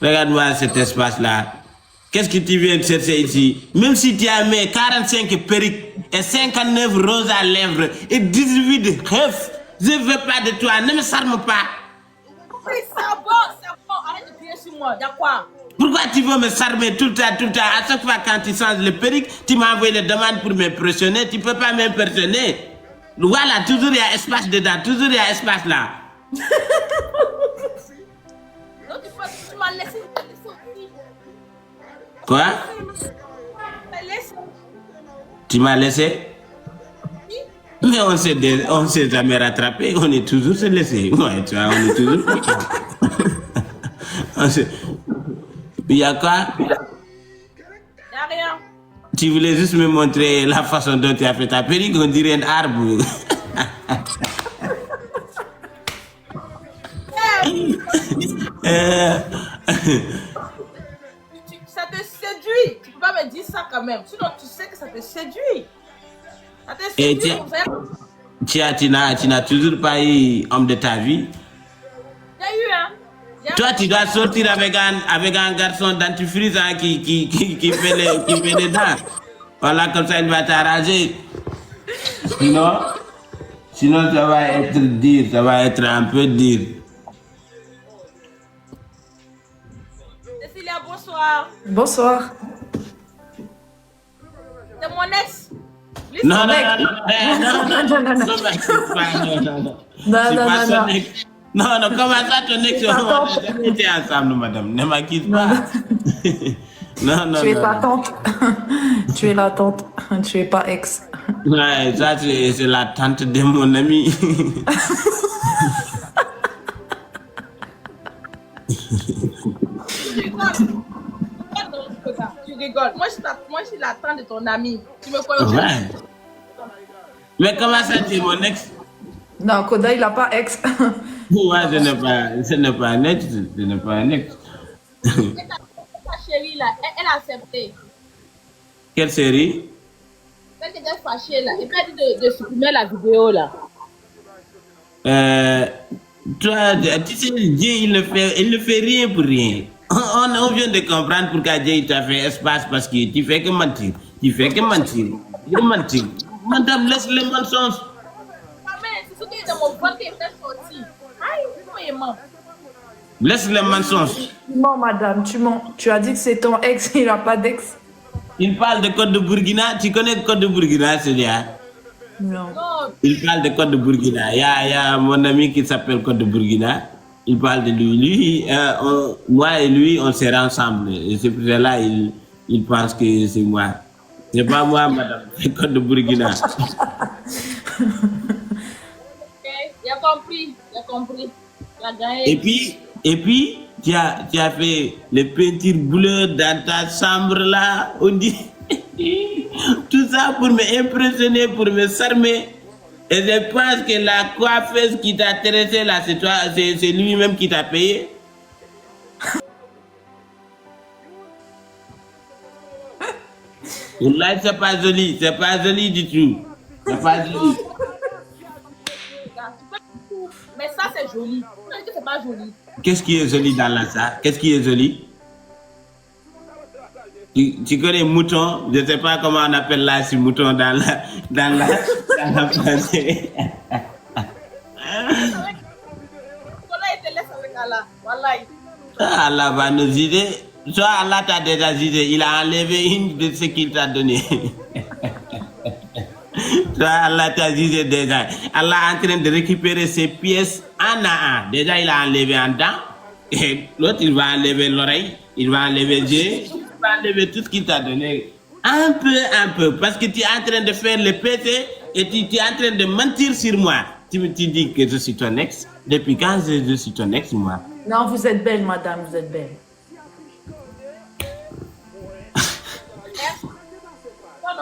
Regarde-moi cet espace-là. Qu'est-ce que tu viens de chercher ici? Même si tu as mis 45 perruques et 59 roses à lèvres et 18 de rêves, je ne veux pas de toi, ne me charme pas. Oui, c'est bon, arrête de crier sur moi, y'a quoi? Pourquoi tu veux me charmer tout le temps? À chaque fois quand tu changes le perruque, tu m'as envoyé les demandes pour m'impressionner, tu ne peux pas m'impressionner. Voilà, toujours il y a espace dedans, toujours il y a espace là. Non, tu m'as laissé aussi. Quoi? Tu m'as laissé? Oui. Mais on s'est jamais rattrapé, on est toujours se laissé. Ouais, tu vois, on est toujours. Il y a quoi? Il n'y a rien. Tu voulais juste me montrer la façon dont tu as fait ta perruque, on dirait un arbre. Ça te séduit. Tu peux pas me dire ça quand même. Sinon, tu sais que ça te séduit. Ça te Et séduit. tu n'as toujours pas eu homme de ta vie. Il y a eu, hein. Toi, tu dois sortir avec un garçon dentifrice qui fait les dents. Voilà, comme ça, il va t'arranger. Sinon, ça va être dur, ça va être un peu dur. Cécilia, bonsoir. Bonsoir. C'est mon ex. Lui, Non, non, comment ça, ton ex, on n'a jamais été ensemble, madame. Ne m'accuse pas. Non. Tu es pas tante. Tu es la tante. Tu es pas ex. Ouais, ça, c'est la tante de mon ami. Tu rigoles. Moi, je suis la tante de ton ami. Tu me connais? Ouais. Mais comment ça, tu es mon ex? Non, Koda, il n'a pas ex. Moi, ce n'est pas un ex. Ce n'est pas un ex. Ta chérie, là, elle a accepté. Quelle série? Elle était fâchée, là. Et puis, elle dit de supprimer la vidéo, là. Toi, tu sais, Dieu, il ne fait rien pour rien. On vient de comprendre pourquoi Dieu t'a fait espace parce que tu fais que mentir. Tu fais que mentir. Madame, laisse les mensonges. C'est ce qui est dans mon ventre qui est sorti. Aïe, comment Laisse les mensonges. Tu mens, madame, tu mens. Tu as dit que c'est ton ex, il n'a pas d'ex. Il parle de code de Burkina. Tu connais le code de Burkina, celui-là? Non. Il parle de code de Burkina. Il y a mon ami qui s'appelle Code de Burkina. Il parle de lui. Moi et lui, on sera ensemble. Et c'est pour cela il pense que c'est moi. C'est pas moi, madame. C'est Code de Burkina. Ok, il a compris. Il a gagné. Et puis, tu as fait les peintures bleues dans ta chambre là. On dit tout ça pour m'impressionner, pour me charmer. Et je pense que la coiffeuse qui t'a intéressé là, c'est toi, c'est lui-même qui t'a payé. Là, c'est pas joli du tout. C'est pas joli. Mais ça, c'est joli. C'est pas joli. Qu'est-ce qui est joli dans la ça? Qu'est-ce qui est joli? Tu connais mouton? Je ne sais pas comment on appelle là ce mouton dans la pensée. Allah va nous aider. Soit Allah t'a déjà aidé, il a enlevé une de ce qu'il t'a donné. Soit Allah t'a aidé déjà. Allah est en train de récupérer ses pièces un à un. Déjà, il a enlevé un dent. Et l'autre, il va enlever l'oreille. Il va enlever les yeux. Il va enlever tout ce qu'il t'a donné. Un peu. Parce que tu es en train de faire le pété et tu es en train de mentir sur moi. Tu dis que je suis ton ex. Depuis quand je suis ton ex, moi? Non, vous êtes belle, madame, vous êtes belle.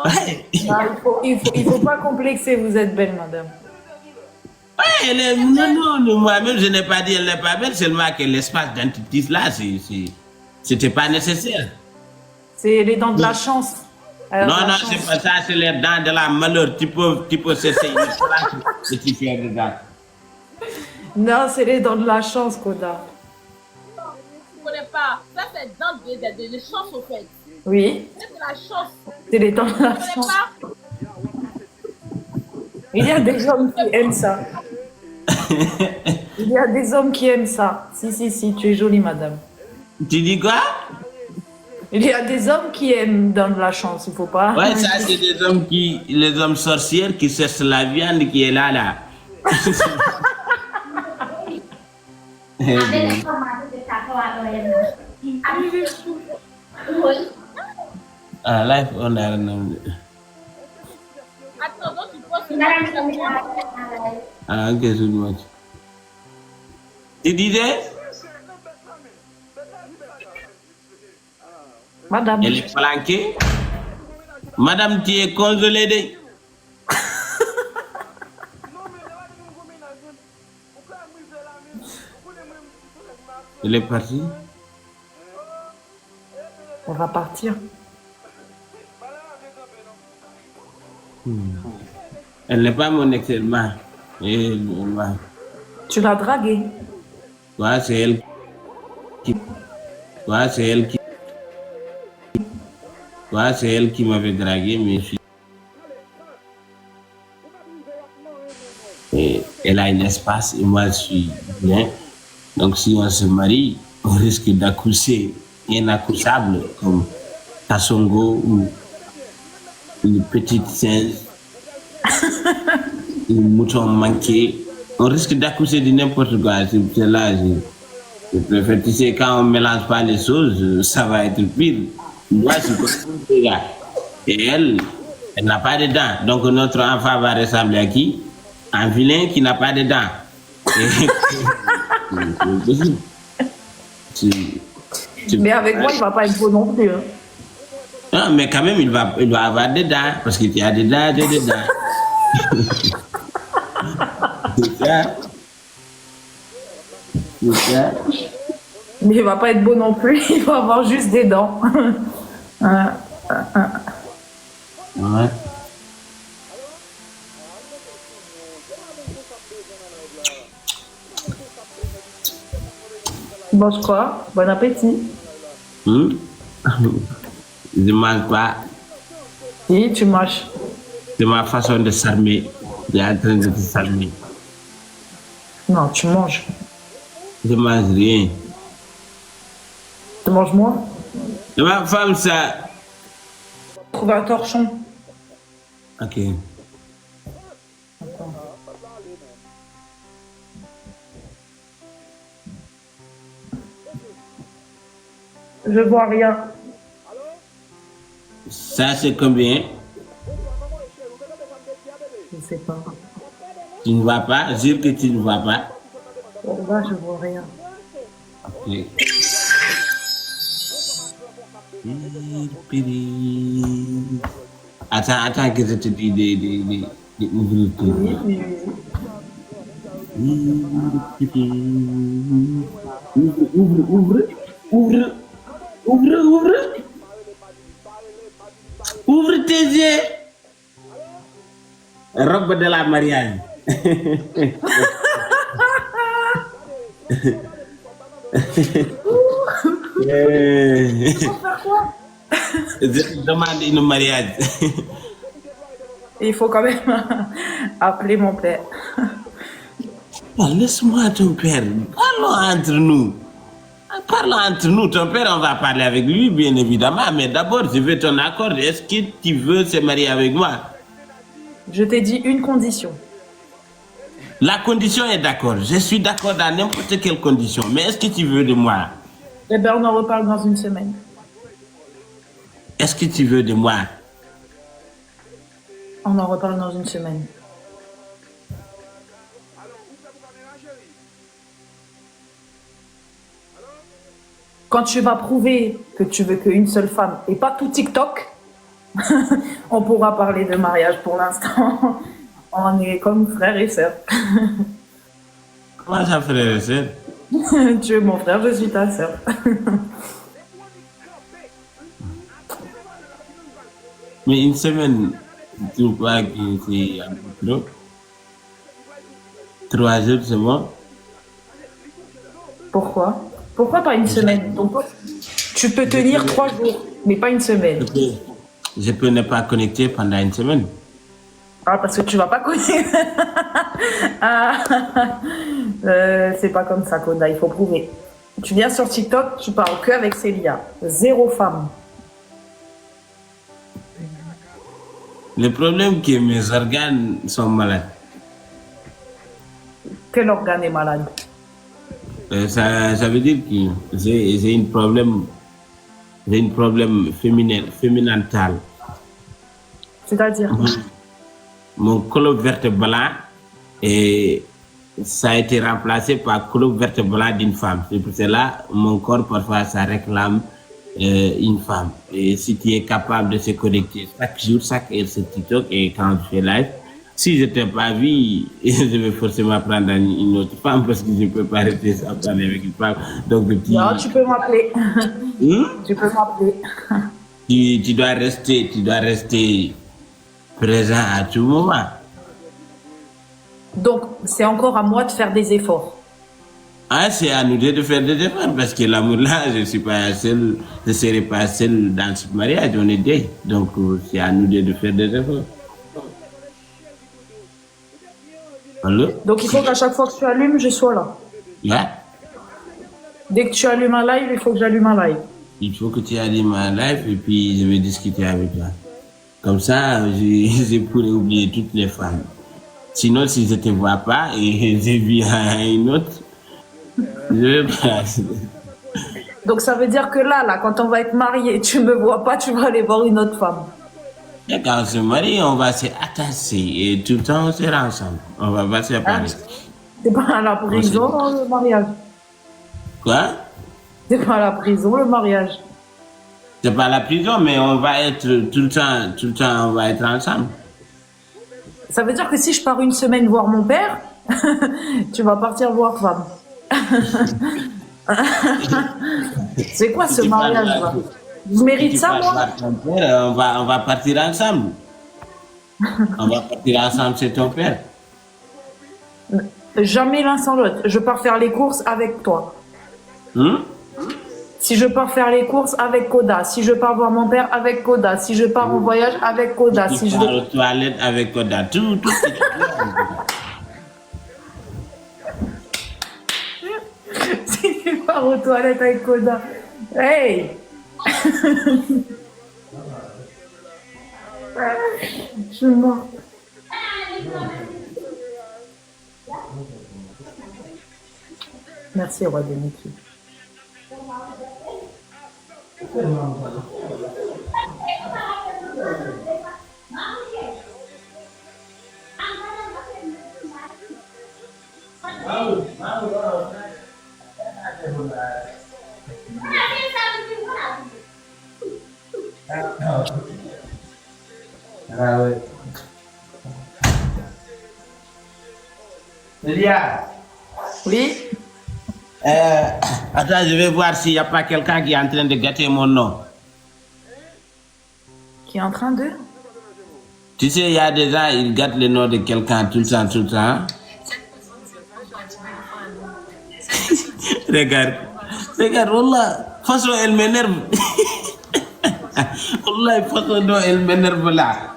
Ouais. Il faut pas complexer, vous êtes belle, madame. Ouais, non, moi-même, je n'ai pas dit qu'elle n'est pas belle, seulement que l'espace dentifrice là, c'était pas nécessaire. C'est les dents de la chance. Non, c'est pas ça, c'est les dents de la malheur. Tu peux cesser une place et tu fais dedans. Non, c'est les dents de la chance, Koda. Je ne connais pas. pas. Ça, c'est dans des chances, au fait. Oui, C'est de la chance. c'est les temps de la Tu connais chance. pas? Il y a des hommes qui aiment ça. Il y a des hommes qui aiment ça. Si, tu es jolie, madame. Tu dis quoi? Il y a des hommes qui aiment dans la chance, il faut pas. Ouais, ça, c'est des hommes les hommes sorcières qui cherchent la viande qui est là. Ah, life on air. Attends, donc tu penses que Ah, ok, c'est bon. Tu disais? Madame. Elle est planquée. Madame, tu es consolée. Elle est partie. On va partir. Elle n'est pas mon ex-main. Tu l'as draguée. Ouais, c'est elle qui. Ouais, c'est elle qui. Ouais, c'est elle qui m'avait dragué, mais et elle a un espace et moi je suis bien. Donc si on se marie, on risque d'accoucher inaccouchable comme Kassongo ou une petite singe, un mouton manqué. On risque d'accoucher de n'importe quoi. C'est là, je préfère, tu sais, quand on ne mélange pas les choses, ça va être pire. Moi, je suis gars. Et elle n'a pas de dents. Donc notre enfant va ressembler à qui? Un vilain qui n'a pas de dents. Mais avec moi, il va pas être beau non plus. Hein. Non, mais quand même, il va avoir des dents. Parce qu'il y a des dents, des dents. C'est ça. C'est ça. Mais il va pas être beau non plus, il va avoir juste des dents. Ouais. Mange quoi? Bon appétit. Je mange pas. Si, tu manges. C'est ma façon de s'armer. Il est en train de s'armer. Non, tu manges. Je mange rien. Tu manges moins? Ma femme, ça. Trouve un torchon. Ok. Je vois rien. Ça, c'est combien? Je sais pas. Tu ne vois pas? Jure que tu ne vois pas. Là, je vois rien. Ok. Attends que je te dis des ouvrir tout. Ouvre tes yeux. Robe de la mariage. Faire quoi? Je demande une mariage. Il faut quand même appeler mon père. Oh, laisse-moi ton père. Parlons entre nous. Parlons entre nous. Ton père, on va parler avec lui, bien évidemment. Mais d'abord, je veux ton accord. Est-ce que tu veux se marier avec moi? Je t'ai dit une condition. La condition est d'accord. Je suis d'accord dans n'importe quelle condition. Mais est-ce que tu veux de moi? Eh bien, on en reparle dans une semaine. Est-ce que tu veux de moi? On en reparle dans une semaine. Quand tu vas prouver que tu veux qu'une seule femme et pas tout TikTok, on pourra parler de mariage. Pour l'instant, on est comme frères et sœurs. Comment ça, frère et sœur? Tu es mon frère, je suis ta sœur. Mais une semaine, tu crois que c'est un peu trop? 3 jours, c'est bon? Pourquoi? Pourquoi pas une semaine? Tu peux tenir 3 jours, mais pas une semaine. Je peux ne pas connecter pendant une semaine. Ah, parce que tu vas pas connaître. Ah, c'est pas comme ça, Koda, il faut prouver. Tu viens sur TikTok, tu parles que avec Célia. 0 femme. Le problème, c'est que mes organes sont malades. Quel organe est malade? Ça veut dire que j'ai un problème féminin-féminantal. C'est-à-dire? Mon colonne vertébrale, et ça a été remplacé par colonne vertébrale d'une femme. C'est pour cela mon corps, parfois, ça réclame une femme. Et si tu es capable de se connecter chaque jour, chaque heure sur TikTok, et quand je fais live, si je t'ai pas vu, je vais forcément prendre une autre femme parce que je ne peux pas rester sans parler avec une femme. Donc, Non, tu peux m'appeler. Tu peux m'appeler. tu dois rester présent à tout moment. Donc, c'est encore à moi de faire des efforts. Ah, c'est à nous deux de faire des efforts parce que l'amour là, je ne serai pas seul dans ce mariage, on est deux. Donc, c'est à nous deux de faire des efforts. Allô? Donc, il faut qu'à chaque fois que tu allumes, je sois là. Ouais. Dès que tu allumes un live, il faut que j'allume un live. Il faut que tu allumes un live et puis je vais discuter avec toi. Comme ça, je pourrais oublier toutes les femmes. Sinon, si je ne te vois pas et j'ai vu une autre, je vais pas. Donc, ça veut dire que là, quand on va être mariés, tu me vois pas, tu vas aller voir une autre femme. Et quand on se marie, on va se attacher et tout le temps on sera ensemble. On va pas se séparer. C'est pas à la prison, le mariage. Quoi? C'est pas à la prison, le mariage. C'est pas la prison, mais on va être tout le temps, on va être ensemble. Ça veut dire que si je pars une semaine voir mon père, tu vas partir voir femme. C'est quoi ce mariage-là? Je mérite ça, moi? On va partir ensemble. On va partir ensemble, c'est ton père. Jamais l'un sans l'autre. Je pars faire les courses avec toi. Si je pars faire les courses avec Koda, si je pars voir mon père avec Koda, si je pars en voyage avec Koda, Si je pars aux toilettes avec Koda, tout. Si tu pars aux toilettes avec Koda. Hey! Je suis morte. Merci, roi Dimitri. Célia. Oui? Attends, je vais voir s'il n'y a pas quelqu'un qui est en train de gâter mon nom. Qui est en train de? Tu sais, il y a des gens, ils gâtent le nom de quelqu'un tout le temps. Regarde, Wallah, façon elle m'énerve. Wallah, façon dont elle m'énerve là.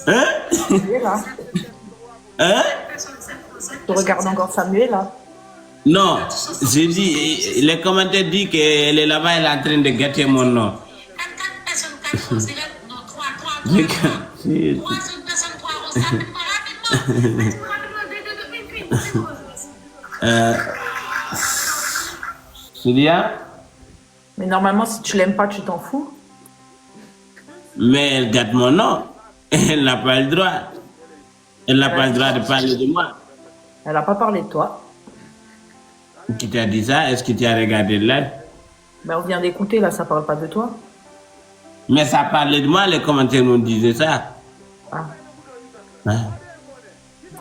Hein? Là. Hein? Tu regardes encore Samuel là? Non, j'ai dit, les commentaires disent qu'elle est là-bas, elle est en train de gâter mon nom. Célia? Mais normalement, si tu l'aimes pas, tu t'en fous. Mais elle gâte mon nom. Elle n'a pas le droit. Elle n'a pas le droit de parler de moi. Elle a pas parlé de toi. Qui t'a dit ça? Est-ce que tu as regardé là? Ben, on vient d'écouter, là, ça parle pas de toi. Mais ça parlait de moi, les commentaires nous disaient ça. Ah. Hein?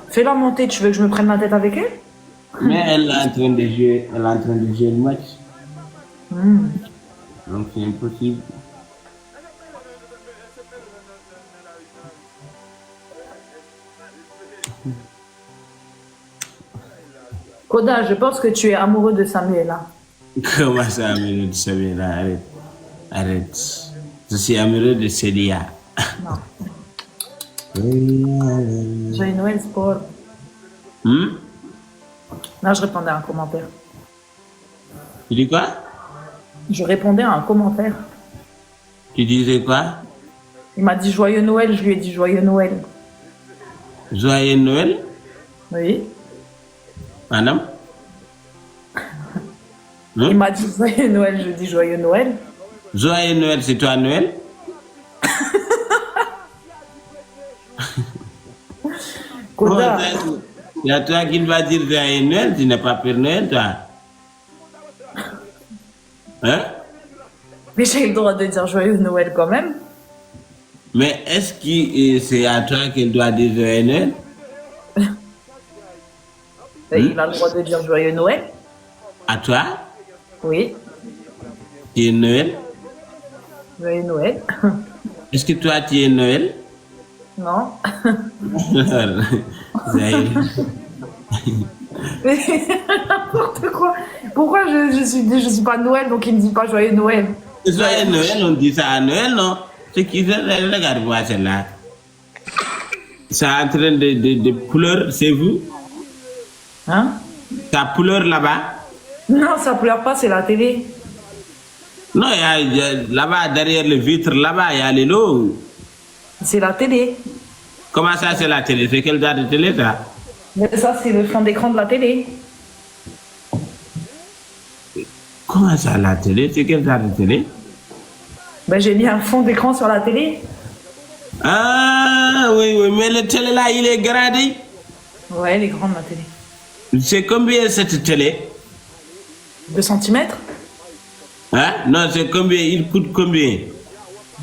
Fais-la monter, tu veux que je me prenne la tête avec elle? Mais elle est en train de jouer, le match. Donc c'est impossible. Koda, je pense que tu es amoureux de Samuel là. Comment ça, amoureux de Samuel? Arrête. Arrête. Je suis amoureux de Célia. Non. Joyeux Noël, c'est pas... Hmm? Non, je répondais à un commentaire. Tu dis quoi? Je répondais à un commentaire. Tu disais quoi? Il m'a dit Joyeux Noël, je lui ai dit Joyeux Noël. Joyeux Noël? Oui. Madame? Il m'a dit Joyeux Noël, je lui ai dit Joyeux Noël. Joyeux Noël, c'est toi Noël? Koda, Il y a toi qui va dire Joyeux Noël, tu n'es pas Père Noël, toi. Hein? mais j'ai le droit de dire Joyeux Noël quand même. Mais est-ce que c'est à toi qu'elle doit dire Joyeux Noël? Il a le droit de dire Joyeux Noël. À toi? Oui. Tu es Noël? Joyeux Noël. Est-ce que toi tu es Noël? Non. Alors, Mais n'importe quoi. Pourquoi je suis pas Noël, donc il me dit pas Joyeux Noël? Joyeux Noël, on dit ça à Noël, non? Ce qui fait, regarde-moi celle-là. C'est en train de pleurer, c'est vous? Hein? Ça pleure là-bas? Non, ça pleure pas, c'est la télé. Non, là-bas, derrière le vitre, là-bas, il y a les lots. C'est la télé. Comment ça, c'est la télé? C'est quelle date de télé, ça? Mais ça, c'est le fond d'écran de la télé. Comment ça, la télé? C'est quelle date de télé? Ben, j'ai mis un fond d'écran sur la télé. Ah, oui, oui, mais le télé là, il est gradé. Ouais, elle est grande, la télé. C'est combien cette télé? 2 centimètres? Hein? Non, c'est combien? Il coûte combien?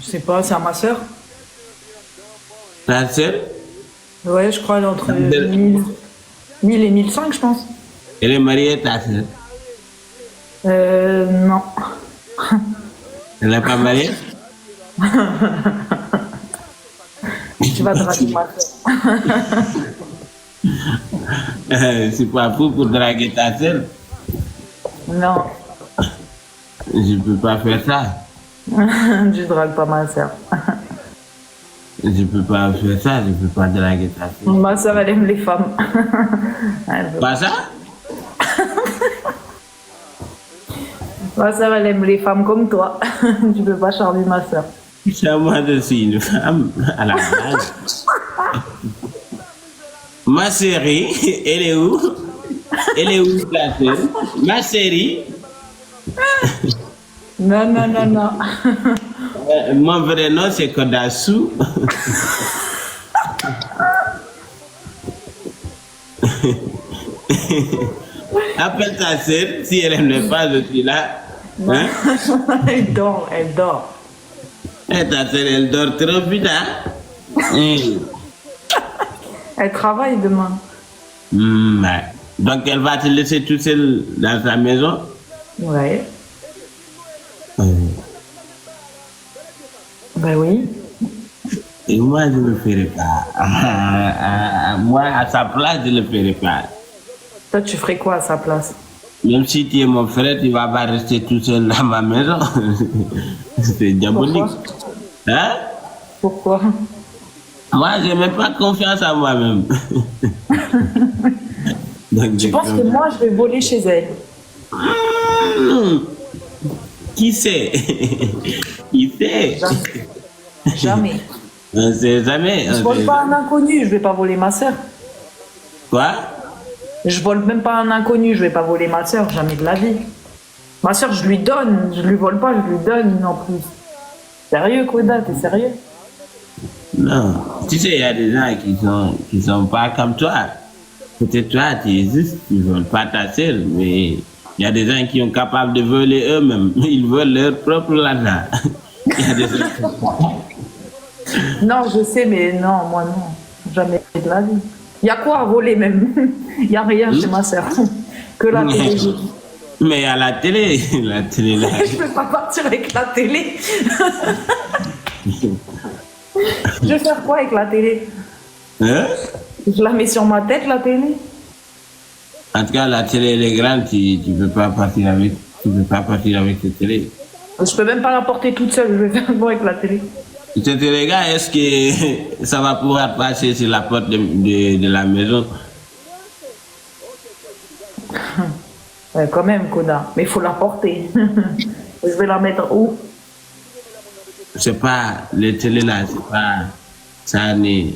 Je sais pas, c'est à ma soeur. Ta sœur? Ouais, je crois, elle est entre 1000 et 1005, je pense. Elle est mariée, ta sœur? Non. Elle n'est pas mariée? Tu vas draguer ma soeur. C'est pas fou pour draguer ta sœur. Non. Je peux pas faire ça. Je drague pas ma soeur. Je peux pas faire ça, je peux pas draguer ta sœur. Ma soeur, elle aime les femmes. Elle veut. Pas ça? Ma soeur, elle aime les femmes comme toi. Tu peux pas charmer ma soeur. C'est moi de suis une femme à la base. Ma chérie, elle est où? Elle est où ta sœur? Ma chérie? Non, non, non, non. Mon vrai nom c'est Kodasu. Appelle ta sœur, si elle n'est pas, je suis là. Hein? Elle dort, elle dort. Et ta sœur, elle dort trop vite, hein? Elle travaille demain. Ouais. Donc elle va te laisser tout seul dans sa maison? Ouais. Ben oui. Et moi, je ne le ferai pas. Moi, à sa place, je ne le ferai pas. Toi, tu ferais quoi à sa place? Même si tu es mon frère, tu ne vas pas rester tout seul dans ma maison. C'est diabolique. Pourquoi? Hein? Pourquoi? Moi, je n'ai même pas confiance en moi-même. Donc, Tu penses que moi, je vais voler chez elle? Qui sait? Qui sait? Jamais. On ne sait jamais. Je vole pas un inconnu, je vais pas voler ma soeur. Quoi? Je vole même pas un inconnu, je vais pas voler ma soeur, jamais de la vie. Ma soeur, je lui donne, je lui vole pas, je lui donne en plus. Sérieux, Koda, t'es sérieux? Non. Tu sais, il y a des gens qui sont pas comme toi. Peut-être toi, tu existes, ils ne veulent pas ta sœur, mais il y a des gens qui sont capables de voler eux-mêmes. Ils veulent leur propre argent. Il y a des gens... Non, je sais, mais non, moi non. Jamais de la vie. Il y a quoi à voler même? Il y a rien chez ma soeur. Que la télé. Mais à la télé là. Je peux pas partir avec la télé. Je vais faire quoi avec la télé? Hein? Je la mets sur ma tête, la télé? En tout cas, la télé elle est grande, tu peux pas partir avec cette télé. Je peux même pas la porter toute seule, je vais faire quoi avec la télé? Cette télé-là, est-ce que ça va pouvoir passer sur la porte de la maison? Ouais, quand même, Koda. Mais il faut la porter. Je vais la mettre où? C'est pas, les télé là, c'est pas, ça n'est,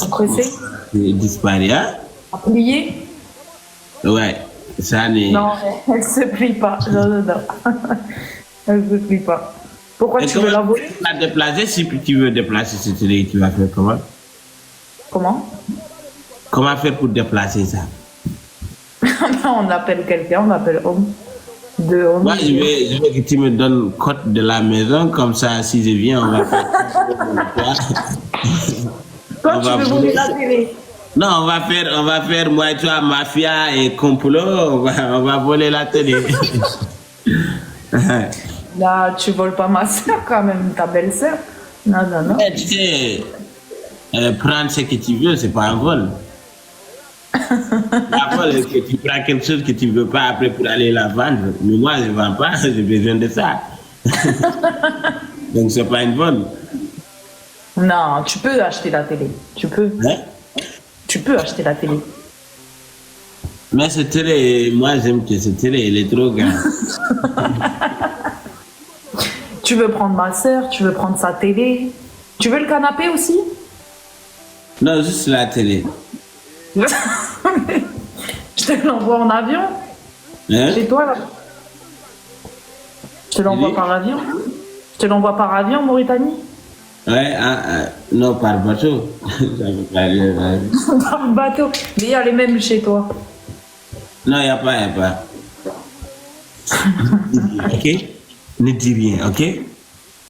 Pressé? disparaît, hein? À plier? Ouais, ça n'est. Non, elle se plie pas. Non, non, non. Elle se plie pas. Pourquoi Et tu veux la voler? la déplacer, si tu veux déplacer cette télé, tu vas faire comment? Comment? Comment faire pour déplacer ça? On appelle quelqu'un, on appelle homme. De homme. Moi, je veux que tu me donnes code de la maison, comme ça, si je viens, on va faire. Toi, on tu va veux voler la télé? Non, on va faire, moi et toi, mafia et complot, on va voler la télé. Là, tu voles pas ma soeur quand même, ta belle-sœur. Non, non, non. Tu sais, prendre ce que tu veux, c'est pas un vol. Un vol, est-ce que tu prends quelque chose que tu veux pas après pour aller la vendre? Mais moi, je ne vends pas, j'ai besoin de ça. Donc, c'est pas une vol. Non, tu peux acheter la télé. Tu peux. Hein? Tu peux acheter la télé. Mais cette télé, moi, j'aime que cette télé, elle est trop grande. Tu veux prendre ma soeur, tu veux prendre sa télé. Tu veux le canapé aussi? Non, juste la télé. Je te l'envoie en avion. Hein? Chez toi, là. Je te l'envoie par avion. Je te l'envoie par avion, Mauritanie. Ouais, non, par bateau. Ça veut pas aller, ouais. Par bateau. Mais il y a les mêmes chez toi. Non, il n'y a pas, il n'y a pas. Ok? Ne dis rien, ok?